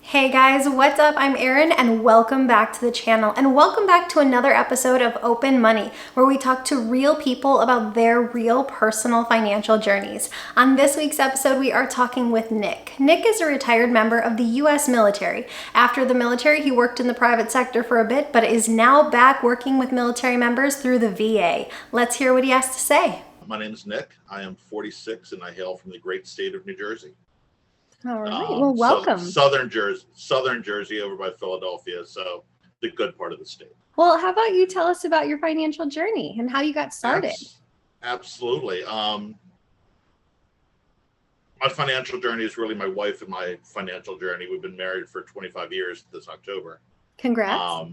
Hey guys, what's up? I'm Erin and welcome back to the channel and welcome back to another episode of Open Money, where we talk to real people about their real personal financial journeys. On this week's episode, we are talking with Nick. Nick is a retired member of the US military. After the military, he worked in the private sector for a bit, but is now back working with military members through the VA. Let's hear what he has to say. My name is Nick. I am 46 and I hail from the great state of New Jersey. All right, well, welcome. Southern Jersey over by Philadelphia, so the good part of the state. Well, how about you tell us about your financial journey and how you got started? Absolutely. My financial journey is really my wife and my financial journey. We've been married for 25 years this October. Congrats.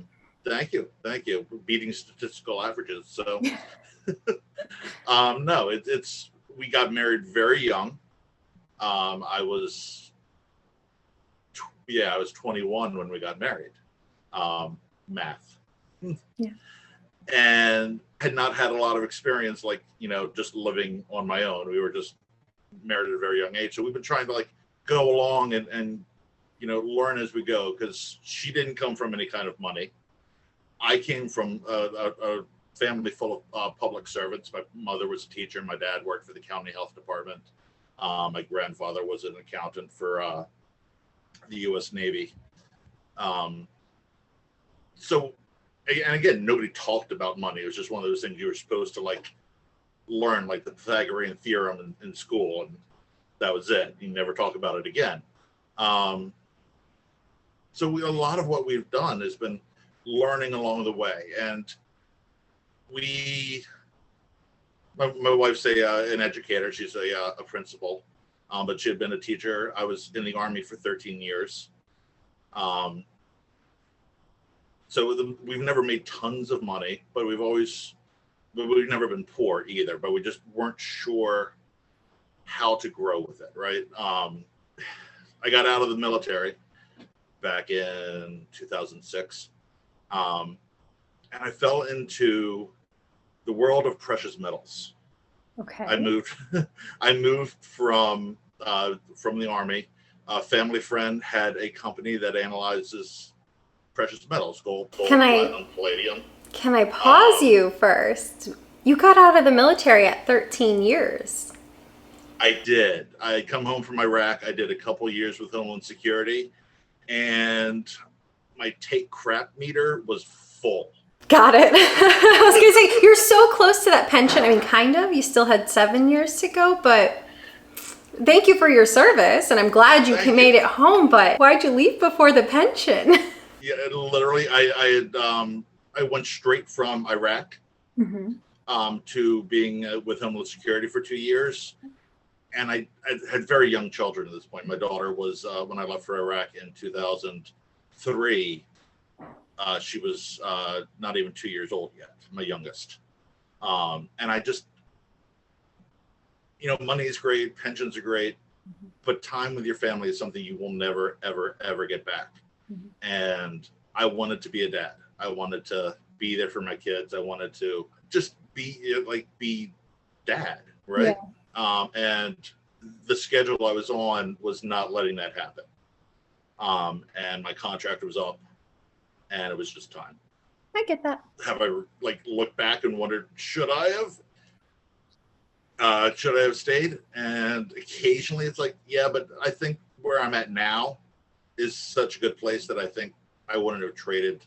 Thank you. We're beating statistical averages. So, no, we got married very young. I was 21 when we got married. Math. Yeah. And had not had a lot of experience, just living on my own. We were just married at a very young age. So we've been trying to go along and learn as we go, because she didn't come from any kind of money. I came from a family full of public servants. My mother was a teacher. My dad worked for the county health department. My grandfather was an accountant for the U.S. Navy. So, and again, nobody talked about money. It was just one of those things you were supposed to learn, like the Pythagorean theorem in school, and that was it. You never talk about it again. So a lot of what we've done has been learning along the way, and my wife's an educator. She's a principal, but she had been a teacher. I was in the Army for 13 years. So we've never made tons of money, but we've never been poor either, but we just weren't sure how to grow with it, right? I got out of the military back in 2006, and I fell into the world of precious metals. Okay. I moved from the Army. A family friend had a company that analyzes precious metals, gold, platinum, palladium. Can I pause you first? You got out of the military at 13 years. I did. I come home from Iraq. I did a couple years with Homeland Security, and my take crap meter was full. Got it. I was going to say, you're so close to that pension. I mean, kind of. You still had 7 years to go, but thank you for your service, and I'm glad you made it home, but why'd you leave before the pension? Yeah, literally, I went straight from Iraq to being with Homeland Security for 2 years, and I had very young children at this point. My daughter was, when I left for Iraq in 2003, she was not even 2 years old yet, my youngest. And I just, money is great, pensions are great, but time with your family is something you will never, ever, ever get back. And I wanted to be a dad. I wanted to be there for my kids. I wanted to just be dad, right? Yeah. And the schedule I was on was not letting that happen. And my contract was up, and it was just time. I get that. Have I looked back and wondered, should I have stayed? And occasionally it's yeah, but I think where I'm at now is such a good place that I think I wouldn't have traded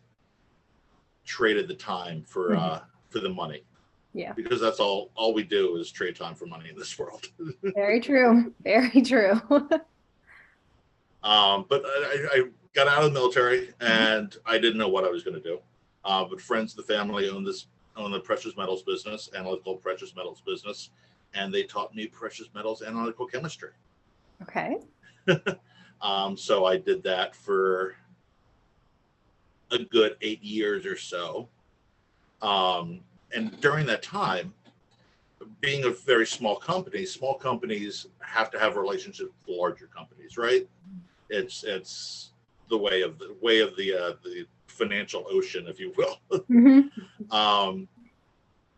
the time for the money. Yeah. Because that's all we do is trade time for money in this world. Very true. Very true. But I got out of the military and I didn't know what I was going to do. But friends of the family own the precious metals business, analytical precious metals business, and they taught me precious metals analytical chemistry. Okay. So I did that for a good 8 years or so. And during that time, being a very small companies have to have relationships with larger companies, right? It's the way of the financial ocean, if you will.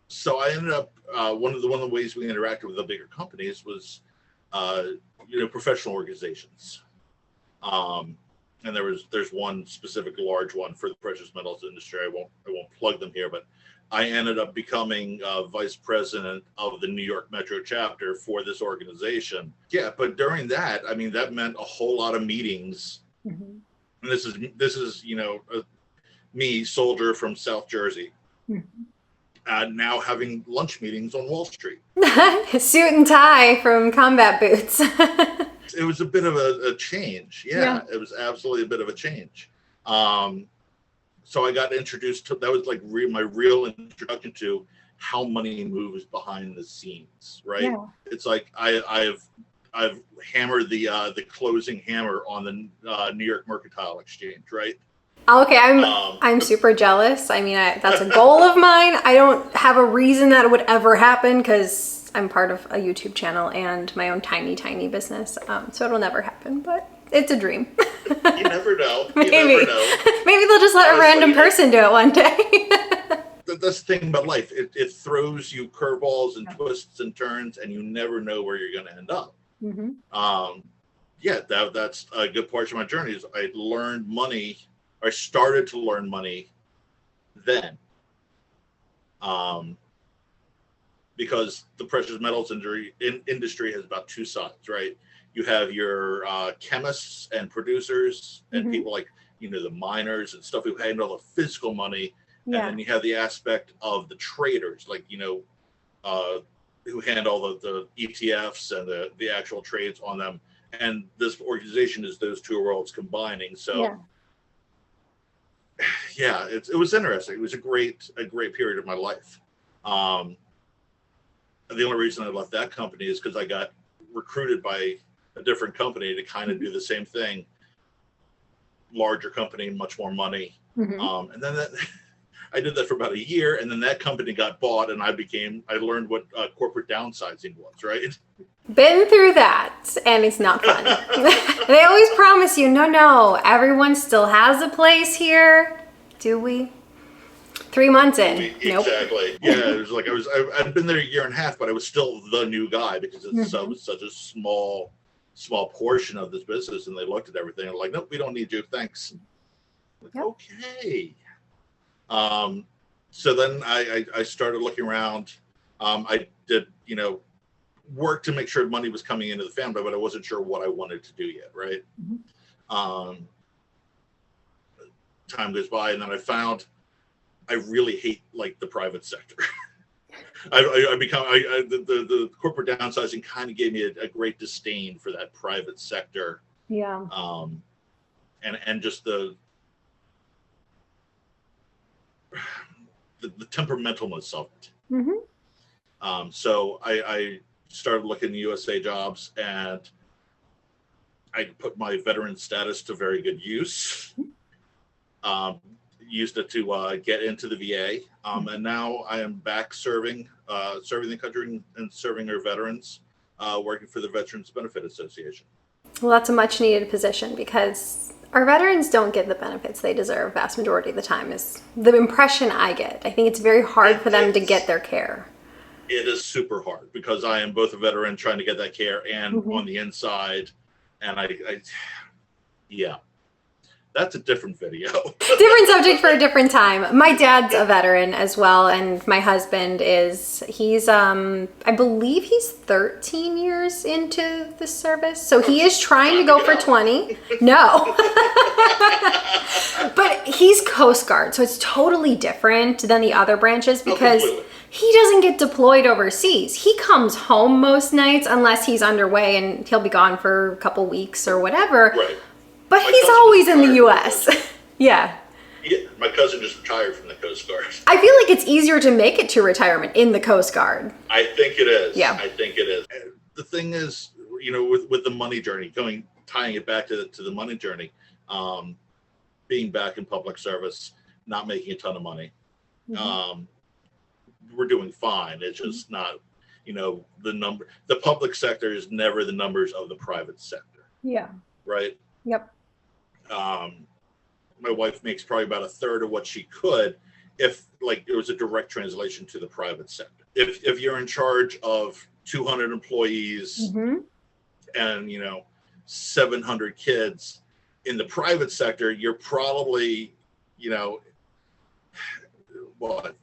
So I ended up one of the ways we interacted with the bigger companies was professional organizations. and there's one specific large one for the precious metals industry. I won't plug them here, but I ended up becoming vice president of the New York Metro chapter for this organization. Yeah, but during that, I mean, that meant a whole lot of meetings. Mm-hmm. And this is me, soldier from South Jersey, now having lunch meetings on Wall Street. Suit and tie from combat boots. It was a bit of a change. Yeah, it was absolutely a bit of a change. So I got introduced to, that was like my real introduction to how money moves behind the scenes, right? Yeah. It's like I've hammered the closing hammer on the New York Mercantile Exchange, right? Okay, I'm super jealous. I mean, that's a goal of mine. I don't have a reason that it would ever happen because I'm part of a YouTube channel and my own tiny business. So it'll never happen, but it's a dream. You never know. Maybe they'll just let a random person do it one day. That's the thing about life. It throws you curveballs and twists and turns, and you never know where you're going to end up. Mm-hmm. That's a good portion of my journey. Is I learned money. I started to learn money then, because the precious metals industry has about two sides, right? You have your chemists and producers and people like, the miners and stuff who handle the physical money. Yeah. And then you have the aspect of the traders, like, who handle the ETFs and the actual trades on them. And this organization is those two worlds combining. So, it was interesting. It was a great period of my life. The only reason I left that company is because I got recruited by a different company to kind of do the same thing. Larger company, much more money. And then I did that for about a year, and then that company got bought, and I learned what corporate downsizing was, right? Been through that, and it's not fun. They always promise you, no, everyone still has a place here. Do we? 3 months in. Nope. Exactly. Yeah, it was like I'd been there a year and a half, but I was still the new guy because it's such a small portion of this business, and they looked at everything and like, nope, we don't need you, thanks. Like, okay. So then I started looking around. I did, work to make sure money was coming into the family, but I wasn't sure what I wanted to do yet, right? Time goes by, and then I found I really hate like the private sector. The corporate downsizing kind of gave me a great disdain for that private sector. Yeah. And just the temperamentalness of it. So I started looking at USA jobs, and I put my veteran status to very good use. Used it to get into the VA, and now I am back serving the country and serving our veterans, working for the Veterans Benefit Association. Well, that's a much needed position because our veterans don't get the benefits they deserve vast majority of the time, is the impression I get. I think it's very hard for them to get their care. It is super hard because I am both a veteran trying to get that care and on the inside, and yeah. That's a different video. Different subject for a different time. My dad's a veteran as well, and my husband he's I believe he's 13 years into the service. So he is trying to go for 20. No. But he's Coast Guard, so it's totally different than the other branches because he doesn't get deployed overseas. He comes home most nights unless he's underway, and he'll be gone for a couple weeks or whatever. Right. But he's always in the U.S. Yeah. My cousin just retired from the Coast Guard. I feel like it's easier to make it to retirement in the Coast Guard. I think it is. Yeah. I think it is. The thing is, with the money journey, tying it back to the money journey, being back in public service, not making a ton of money. We're doing fine. It's just not, the public sector is never the numbers of the private sector. Yeah. Right? Yep. My wife makes probably about a third of what she could if it was a direct translation to the private sector. If you're in charge of 200 employees and 700 kids, In the private sector, you're probably, you know, what,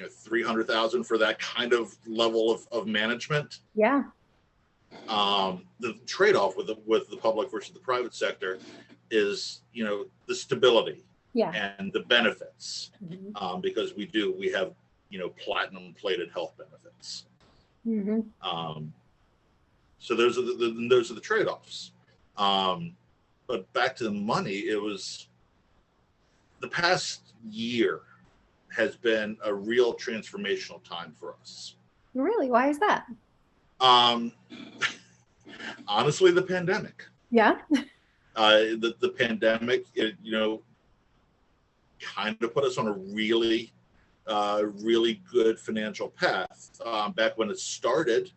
300,000 for that kind of level of management. Yeah. The trade-off with the public versus the private sector is, the stability and the benefits, because we have, platinum plated health benefits. So those are the trade-offs. But back to the money, it was the past year has been a real transformational time for us. Really? Why is that? Honestly, the pandemic. Yeah. The pandemic, kind of put us on a really good financial path. Back when it started,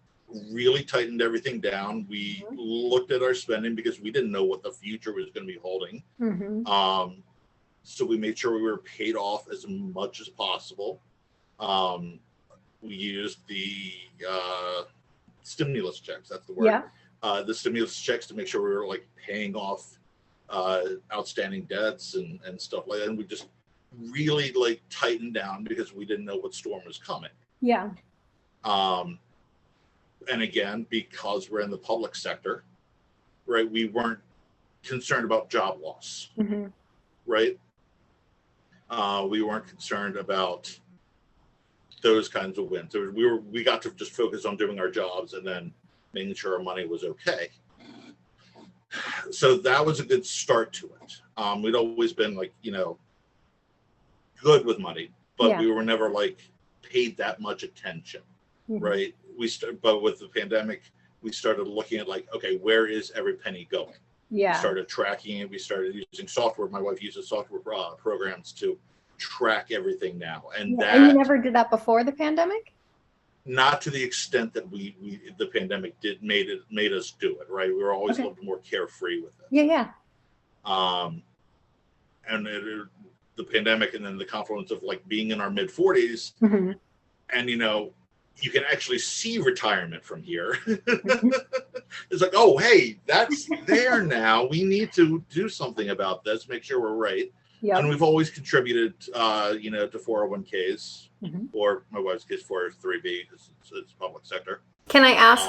really tightened everything down. We looked at our spending because we didn't know what the future was going to be holding. So we made sure we were paid off as much as possible. We used the stimulus checks. That's the word. Yeah. The stimulus checks to make sure we were like paying off outstanding debts and stuff like that. And we just really like tightened down because we didn't know what storm was coming. Yeah. And again, because we're in the public sector, right, we weren't concerned about job loss, right? We weren't concerned about those kinds of wins. So we got to just focus on doing our jobs and then making sure our money was okay. So that was a good start to it. We'd always been like, good with money, but we were never like paid that much attention, right? But with the pandemic, we started looking at like, okay, where is every penny going? Yeah. We started tracking it. We started using software. My wife uses software programs to track everything now. And And you never did that before the pandemic? Not to the extent that the pandemic made us do it, right? We were always a little more carefree with it. Yeah. And the pandemic and then the confluence of like being in our mid 40s and, you can actually see retirement from here. It's like, oh, hey, that's there now. We need to do something about this, make sure we're right. Yep. And we've always contributed, to 401ks or my wife's case 403b because it's public sector. Can I ask,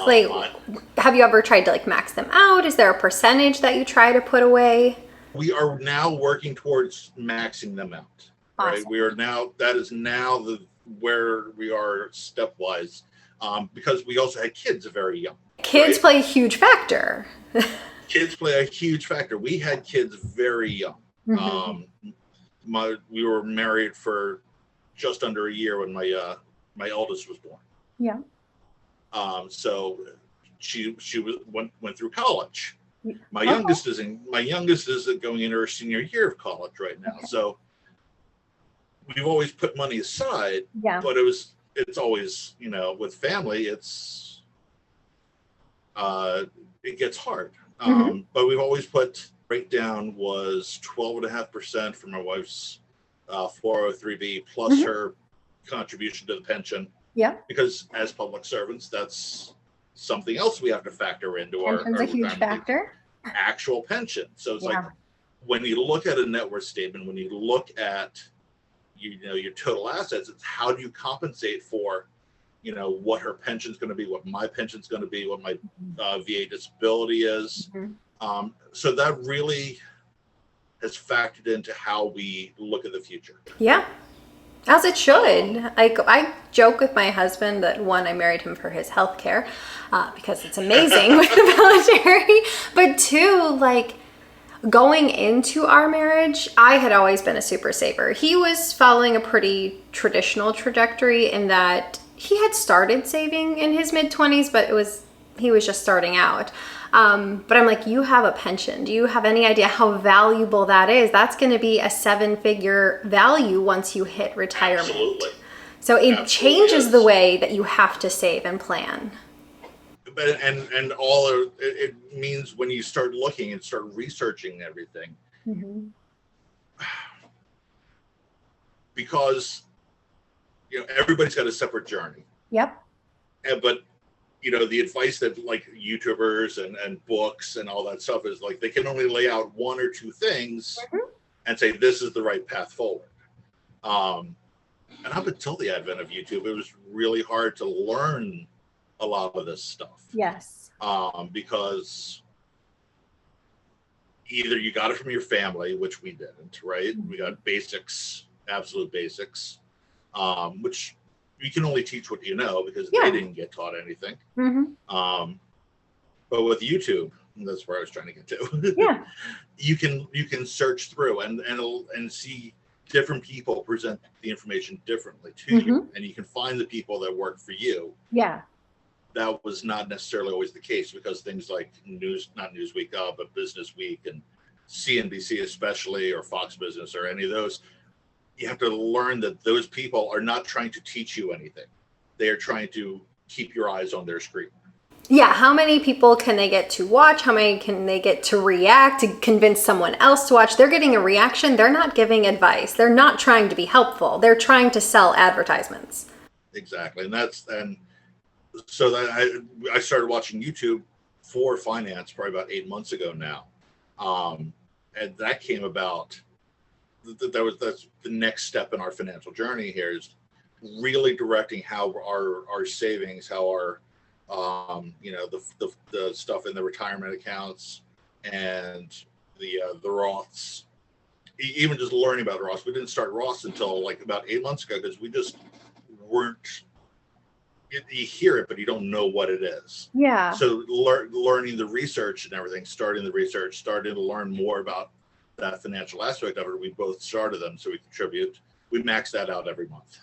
have you ever tried to like max them out? Is there a percentage that you try to put away? We are now working towards maxing them out. Awesome. Right? That is now where we are stepwise, because we also had kids very young. Kids play a huge factor. Kids play a huge factor. We had kids very young. We were married for just under a year when my eldest was born. Yeah. So she went through college. My youngest is going into her senior year of college right now. So we've always put money aside. Yeah. But it's always, with family, it gets hard. But we've always put breakdown was 12.5% for my wife's 403b plus her contribution to the pension. Yeah. Because as public servants, that's something else we have to factor into our a huge factor. Actual pension. So it's like when you look at a net worth statement, when you look at your total assets, it's how do you compensate for what her pension's going to be, what my pension's going to be, what my VA disability is. So that really has factored into how we look at the future. Yeah, as it should. I joke with my husband that one, I married him for his health care because it's amazing with the military. But two, like going into our marriage, I had always been a super saver. He was following a pretty traditional trajectory in that he had started saving in his mid-20s, but he was just starting out. But I'm like, you have a pension. Do you have any idea how valuable that is? That's going to be a 7-figure value once you hit retirement. Absolutely. So it changes the way that you have to save and plan. But and it means when you start looking and start researching everything, because everybody's got a separate journey. Yep. But the advice that like YouTubers and books and all that stuff is like they can only lay out one or two things and say this is the right path forward. And up until the advent of YouTube, it was really hard to learn a lot of this stuff. Yes. Because either you got it from your family, which we didn't, right? We got basics, absolute basics, which you can only teach what you know because they didn't get taught anything. But with YouTube, and that's where I was trying to get to. you can search through and see different people present the information differently to you, and you can find the people that work for you. That was not necessarily always the case because things like not Newsweek, but Business Week and CNBC especially, or Fox Business, or any of those, you have to learn that those people are not trying to teach you anything. They are trying to keep your eyes on their screen. Yeah, how many people can they get to watch? How many can they get to react, to convince someone else to watch? They're getting a reaction. They're not giving advice. They're not trying to be helpful. They're trying to sell advertisements. Exactly. And so that I started watching YouTube for finance probably about 8 months ago now. And that came about, that's the next step in our financial journey here, is really directing how our savings, how our the stuff in the retirement accounts and the Roths, even just learning about Roths. We didn't start Roths until like about 8 months ago because we just weren't. You hear it, but you don't know what it is. So learning the research and everything, starting to learn more about that financial aspect of it. We both started them, so we contribute. We max that out every month.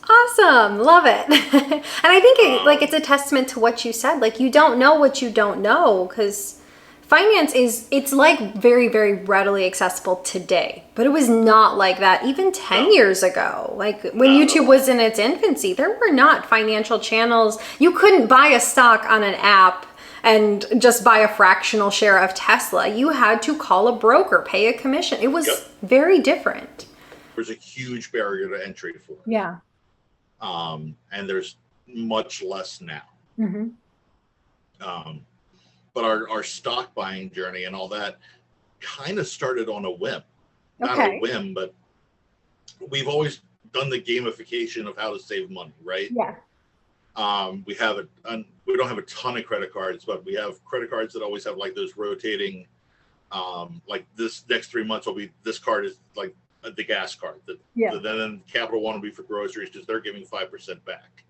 Awesome. Love it. And I think it's a testament to what you said. Like, you don't know what you don't know, because finance it's like very, very readily accessible today, but it was not like that even 10 years ago. Like when YouTube was in its infancy, there were not financial channels. You couldn't buy a stock on an app and just buy a fractional share of Tesla. You had to call a broker, pay a commission. It was very different. There's a huge barrier to entry for it. And there's much less now. But our stock buying journey and all that kind of started on a whim. Not a whim, but we've always done the gamification of how to save money, right? We don't have a ton of credit cards, but we have credit cards that always have like those rotating, like this next 3 months will be, this card is like the gas card. Then Capital One will be for groceries because they're giving 5% back,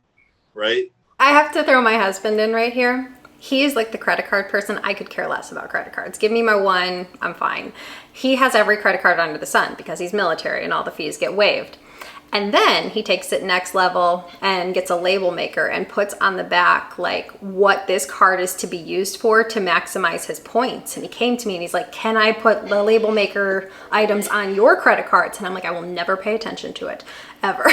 right? I have to throw my husband in right here. He is like the credit card person. I could care less about credit cards. Give me my one, I'm fine. He has every credit card under the sun because he's military and all the fees get waived. And then he takes it next level and gets a label maker and puts on the back like what this card is to be used for to maximize his points. And he came to me and he's like, can I put the label maker items on your credit cards? And I'm like, I will never pay attention to it, ever.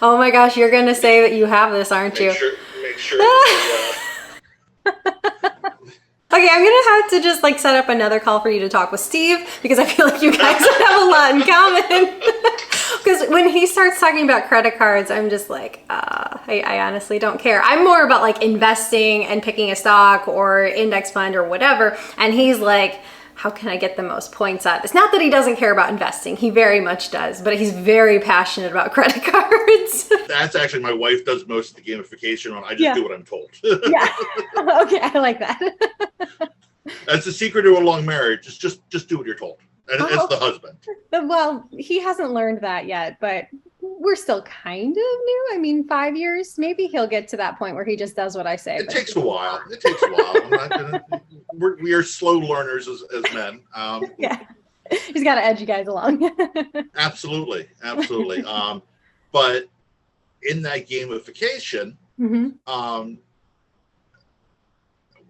Oh my gosh, you're going to say that you have this, aren't you? Make sure. Okay, I'm gonna have to just like set up another call for you to talk with Steve, because I feel like you guys have a lot in common. Because when he starts talking about credit cards, I'm just like, I honestly don't care. I'm more about like investing and picking a stock or index fund or whatever. And he's like, how can I get the most points out of this? Not that he doesn't care about investing. He very much does, but he's very passionate about credit cards. That's actually, my wife does most of the gamification on. I just do what I'm told. Okay, I like that. That's the secret to a long marriage. Is just do what you're told. And it's the husband. Well, he hasn't learned that yet, but we're still kind of new. I mean, 5 years, maybe he'll get to that point where he just does what I say. It takes a while. I'm not gonna, we are slow learners as men. He's got to edge you guys along. Absolutely. But in that gamification,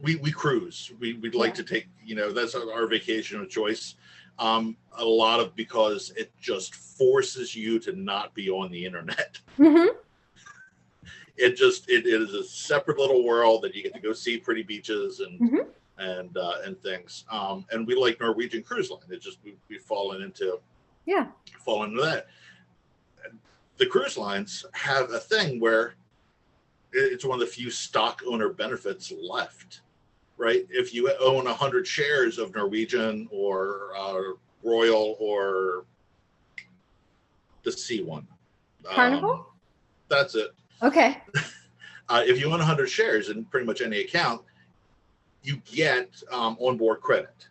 we cruise. We'd like to take, that's our vacation of choice. A lot of, because it just forces you to not be on the internet. It is a separate little world that you get to go see pretty beaches and things. And we like Norwegian Cruise Line. It just, we've fallen into that. The cruise lines have a thing where it's one of the few stock owner benefits left, right? If you own 100 shares of Norwegian or Royal or the C one, Carnival? That's it. Okay. If you own 100 shares in pretty much any account, you get onboard credit.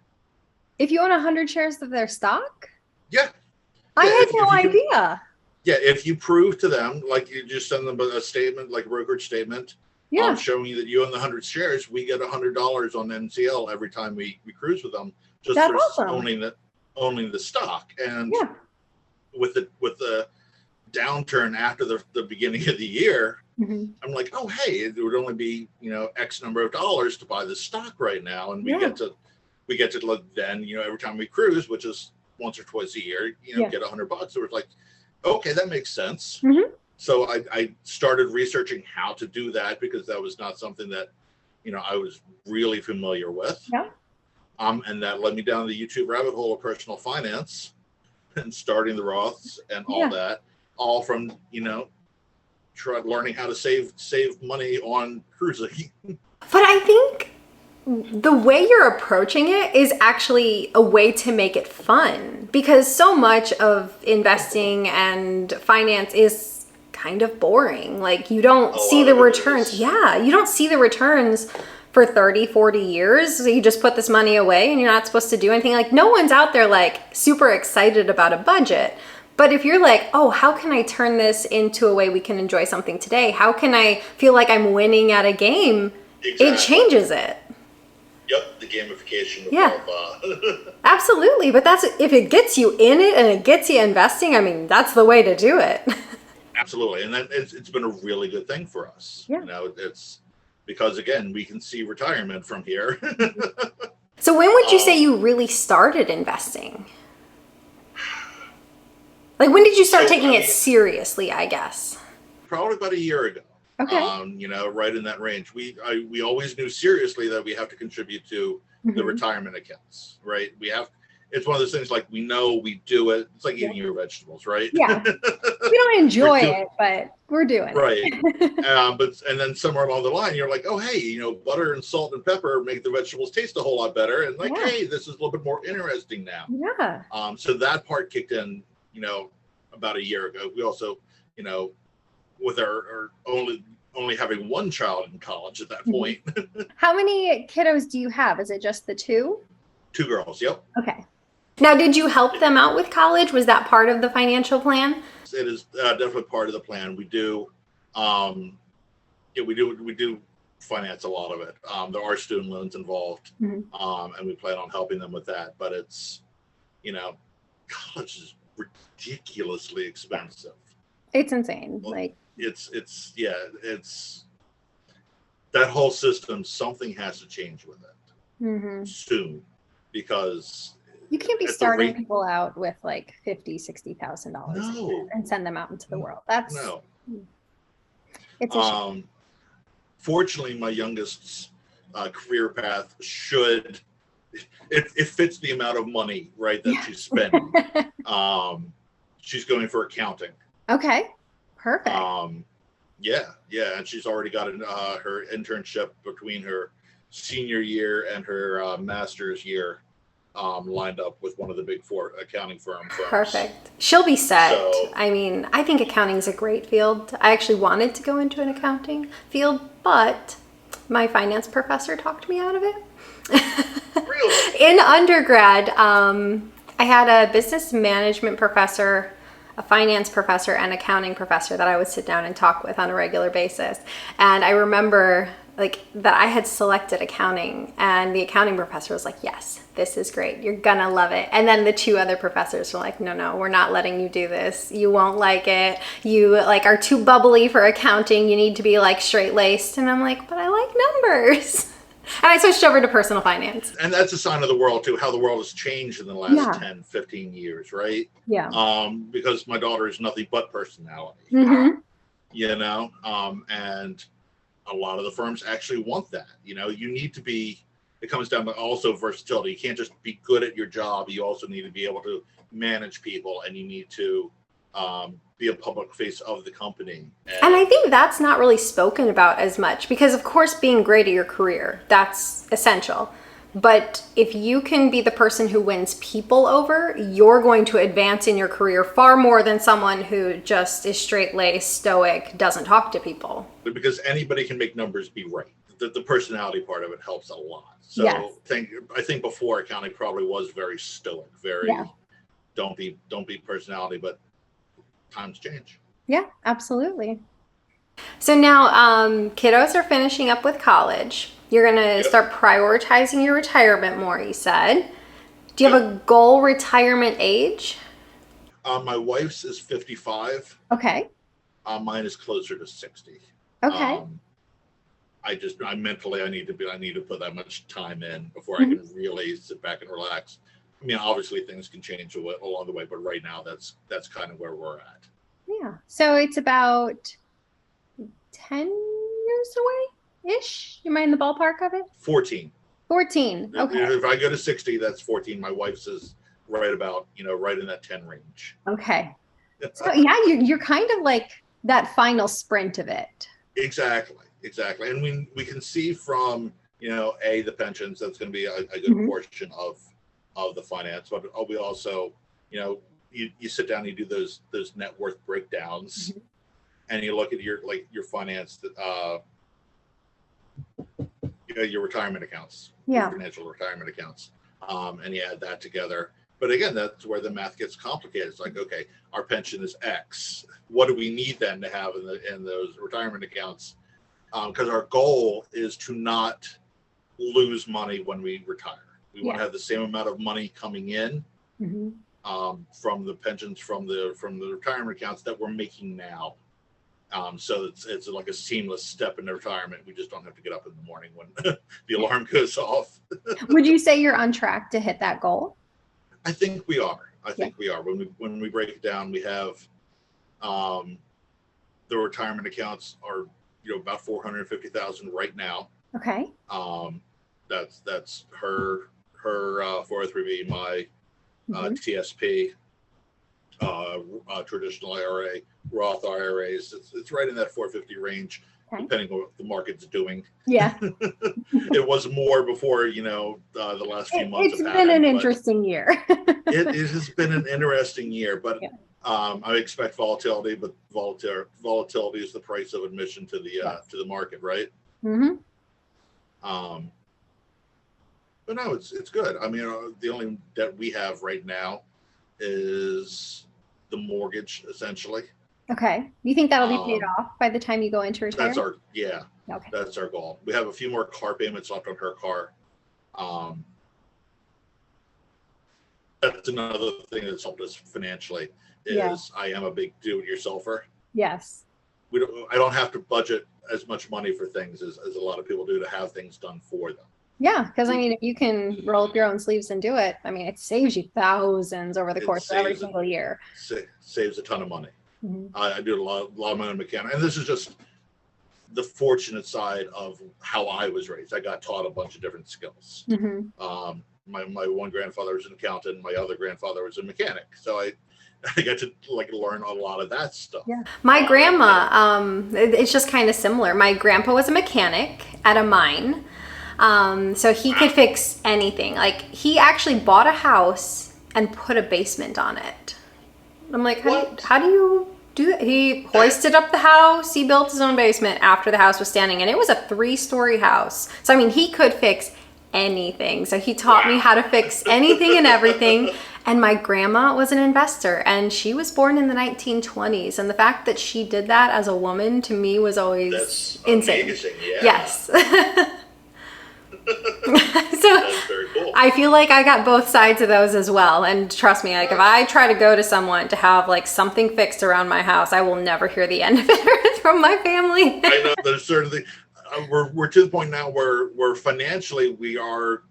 If you own 100 shares of their stock? Yeah. I Yeah, had no idea. Yeah, if you prove to them, like you just send them a statement, like a brokerage statement, Yeah. showing you that you own the 100 shares, we get $100 on NCL every time we cruise with them, just That's for awesome. owning the stock. And Yeah. with the downturn after the beginning of the year, Mhm. I'm like, oh hey, it would only be X number of dollars to buy the stock right now, and we Yeah. get to look then every time we cruise, which is once or twice a year, Yeah. get $100. So it's like, okay, that makes sense. Mhm. So I started researching how to do that, because that was not something that I was really familiar with. Yeah. And that led me down the YouTube rabbit hole of personal finance and starting the Roths and all Yeah. that, all from learning how to save money on cruising. But I think the way you're approaching it is actually a way to make it fun, because so much of investing and finance is kind of boring. Like, you don't see the returns. Yeah, you don't see the returns for 30, 40 years. So you just put this money away and you're not supposed to do anything. Like, no one's out there like super excited about a budget. But if you're like, oh, how can I turn this into a way we can enjoy something today? How can I feel like I'm winning at a game? Exactly. It changes it. Yep, the gamification of Yeah. Absolutely. But that's, if it gets you in it and it gets you investing, I mean, that's the way to do it. Absolutely. And that it's been a really good thing for us. Yeah. It's because, again, we can see retirement from here. So when would you say you really started investing? Like, when did you start taking it seriously, I guess? Probably about a year ago. Okay. Right in that range. We always knew seriously that we have to contribute to the retirement accounts, right? It's one of those things, like, we know we do it. It's like eating your vegetables, right? Yeah. We don't enjoy it, but we're doing right. it. And then somewhere along the line, you're like, oh, hey, butter and salt and pepper make the vegetables taste a whole lot better. And like, hey, this is a little bit more interesting now. Yeah. So that part kicked in, about a year ago. We also, with our only having one child in college at that point. How many kiddos do you have? Is it just the two? 2 girls. Yep. Okay. Now, did you help them out with college? Was that part of the financial plan? It is definitely part of the plan. We do, we do finance a lot of it. There are student loans involved, and we plan on helping them with that. But it's, college is ridiculously expensive. It's insane. Well, it's that whole system. Something has to change with it soon, because you can't be starting people out with like $50,000-$60,000 and send them out into the world. It's a shame. Fortunately, my youngest's career path it fits the amount of money, right, that she's spending. She's going for accounting. Okay, perfect. And she's already got her internship between her senior year and her master's year lined up with one of the big 4 accounting firms. Perfect. She'll be set. So, I mean, I think accounting is a great field. I actually wanted to go into an accounting field, but my finance professor talked me out of it. Really? In undergrad, I had a business management professor, a finance professor, and accounting professor that I would sit down and talk with on a regular basis. And I remember that I had selected accounting, and the accounting professor was like, yes, this is great. You're gonna love it. And then the 2 other professors were like, no, we're not letting you do this. You won't like it. You are too bubbly for accounting. You need to be straight-laced. And I'm like, but I like numbers. And I switched over to personal finance. And that's a sign of the world too, how the world has changed in the last 10, 15 years, right? Yeah. Because my daughter is nothing but personality. Mm-hmm. And a lot of the firms actually want that. You need to be, it comes down to also versatility. You can't just be good at your job. You also need to be able to manage people, and you need to be a public face of the company. And I think that's not really spoken about as much because, of course, being great at your career, that's essential. But if you can be the person who wins people over, you're going to advance in your career far more than someone who just is straight-laced, stoic, doesn't talk to people. Because anybody can make numbers be right. The personality part of it helps a lot. So Yes. I think before accounting probably was very stoic, very don't be personality, but times change. Yeah, absolutely. So now kiddos are finishing up with college. You're going to start prioritizing your retirement more, you said. Do you have a goal retirement age? My wife's is 55. Okay. Mine is closer to 60. Okay. I mentally need to put that much time in before I can really sit back and relax. I mean, obviously things can change along the way, but right now that's kind of where we're at. Yeah. So it's about 10 years away-ish? Am I in the ballpark of it? 14. 14. Okay. If I go to 60, that's 14. My wife's is right about, right in that 10 range. Okay. So yeah, you're kind of like that final sprint of it. Exactly. And we can see from, the pensions, that's going to be a good portion of the finance, but we also, you sit down and you do those net worth breakdowns and you look at your finance, your retirement accounts, your financial retirement accounts, and you add that together. But again, that's where the math gets complicated. It's like, okay, our pension is X. What do we need then to have in those retirement accounts? Because our goal is to not lose money when we retire. We want to have the same amount of money coming in from the pensions, from the retirement accounts that we're making now. So it's like a seamless step into retirement. We just don't have to get up in the morning when the alarm goes off. Would you say you're on track to hit that goal? I think we are. We are. When we break it down, we have the retirement accounts are about 450,000 right now. Okay. That's her 403b, my TSP, traditional IRA, Roth IRAs. It's right in that 450 range, depending on what the market's doing. Yeah. It was more before, the last few months. It's been an interesting year. it has been an interesting year, but I expect volatility, but volatility is the price of admission to the market, right? But no, it's good. I mean, the only debt we have right now is the mortgage, essentially. Okay. Do you think that'll be paid off by the time you go into retirement? That's our goal. We have a few more car payments left on her car. That's another thing that's helped us financially is I am a big do-it-yourselfer. Yes. I don't have to budget as much money for things as a lot of people do to have things done for them. Yeah, because I mean, if you can roll up your own sleeves and do it, I mean, it saves you thousands over the course of every single year. Saves a ton of money. I do a lot of my own mechanic, and this is just the fortunate side of how I was raised. I got taught a bunch of different skills. My one grandfather was an accountant, my other grandfather was a mechanic, so I got to learn a lot of that stuff. Yeah. My grandma, it's just kind of similar. My grandpa was a mechanic at a mine. So he could fix anything. Like, he actually bought a house and put a basement on it. I'm like, how do you do that? He hoisted up the house. He built his own basement after the house was standing, and it was a 3-story house. So, I mean, he could fix anything. So he taught me how to fix anything and everything. And my grandma was an investor, and she was born in the 1920s. And the fact that she did that as a woman, to me, was always insane. Amazing, yeah. Yes. So that's very cool. I feel like I got both sides of those as well. And trust me, like, if I try to go to someone to have something fixed around my house, I will never hear the end of it from my family. I know there's certainly we're to the point now where financially we are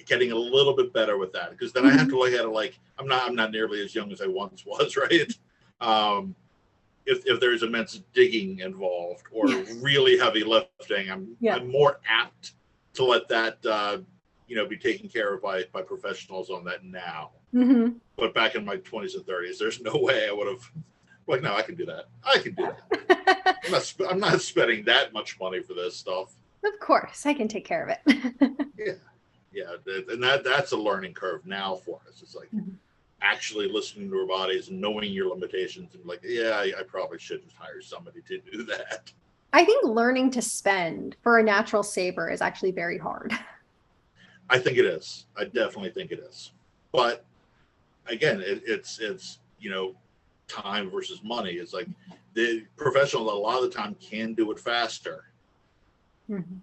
getting a little bit better with that, because then I have to look at it I'm not nearly as young as I once was, right? If there's immense digging involved or really heavy lifting, I'm more apt to let that be taken care of by professionals on that now. Mm-hmm. But back in my 20s and 30s, there's no way I would have, like, no, I can do that. I can do that. I'm not spending that much money for this stuff. Of course, I can take care of it. Yeah. And that's a learning curve now for us. It's like actually listening to our bodies and knowing your limitations and like, yeah, I probably shouldn't hire somebody to do that. I think learning to spend for a natural saver is actually very hard. I think it is. I definitely think it is. But again, it's time versus money. It's like the professionals a lot of the time can do it faster. Mm-hmm.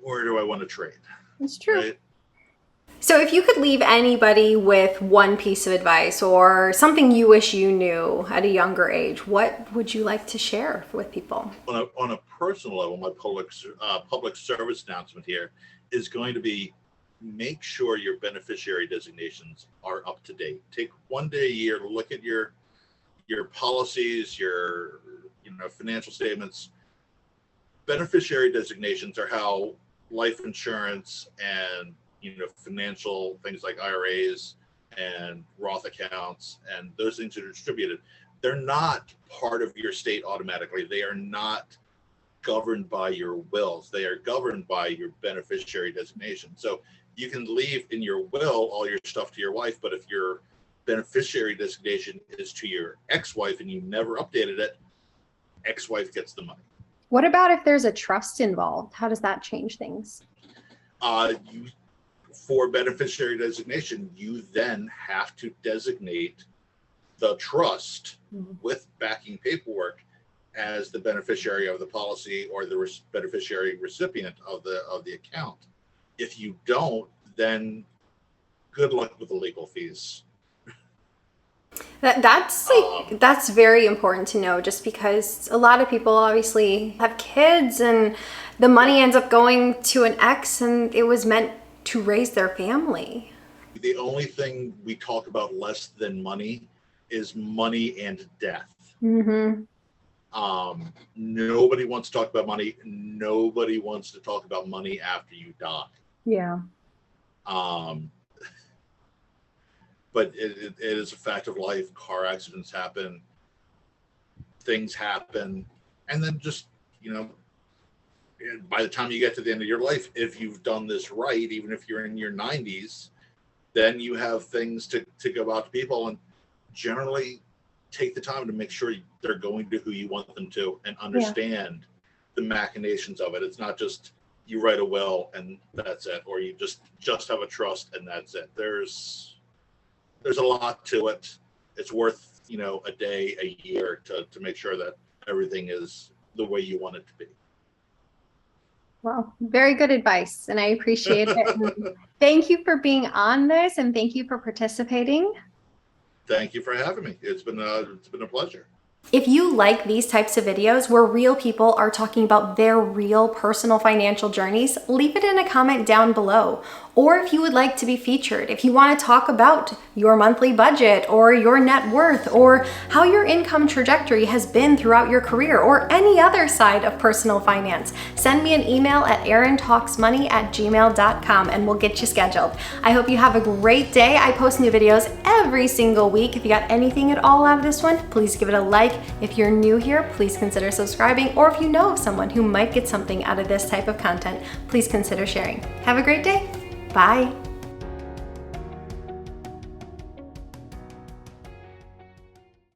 Where do I want to trade? It's true. Right? So if you could leave anybody with one piece of advice or something you wish you knew at a younger age, what would you like to share with people? On a personal level, my public service announcement here is going to be: make sure your beneficiary designations are up to date. Take one day a year to look at your policies, your financial statements. Beneficiary designations are how life insurance and financial things like IRAs and Roth accounts and those things are distributed. They're not part of your estate automatically. They are not governed by your wills. They are governed by your beneficiary designation. So you can leave in your will all your stuff to your wife, but if your beneficiary designation is to your ex-wife and you never updated it, ex-wife gets the money. What about if there's a trust involved? How does that change things? For beneficiary designation, you then have to designate the trust with backing paperwork as the beneficiary of the policy or the beneficiary recipient of the account. If you don't, then good luck with the legal fees. That's very important to know, just because a lot of people obviously have kids and the money ends up going to an ex and it was meant to raise their family. The only thing we talk about less than money is money and death. Mm-hmm. Nobody wants to talk about money. Nobody wants to talk about money after you die. Yeah. But it is a fact of life. Car accidents happen, things happen, and then just, by the time you get to the end of your life, if you've done this right, even if you're in your 90s, then you have things to go out to people, and generally take the time to make sure they're going to who you want them to and understand the machinations of it. It's not just you write a will and that's it, or you just have a trust and that's it. There's a lot to it. It's worth, a day, a year to make sure that everything is the way you want it to be. Well, very good advice, and I appreciate it. Thank you for being on this, and thank you for participating. Thank you for having me. It's been a pleasure. If you like these types of videos where real people are talking about their real personal financial journeys, leave it in a comment down below. Or if you would like to be featured, if you want to talk about your monthly budget or your net worth or how your income trajectory has been throughout your career or any other side of personal finance, send me an email at erintalksmoney@gmail.com and we'll get you scheduled. I hope you have a great day. I post new videos every single week. If you got anything at all out of this one, please give it a like. If you're new here, please consider subscribing, or if you know of someone who might get something out of this type of content, please consider sharing. Have a great day. Bye.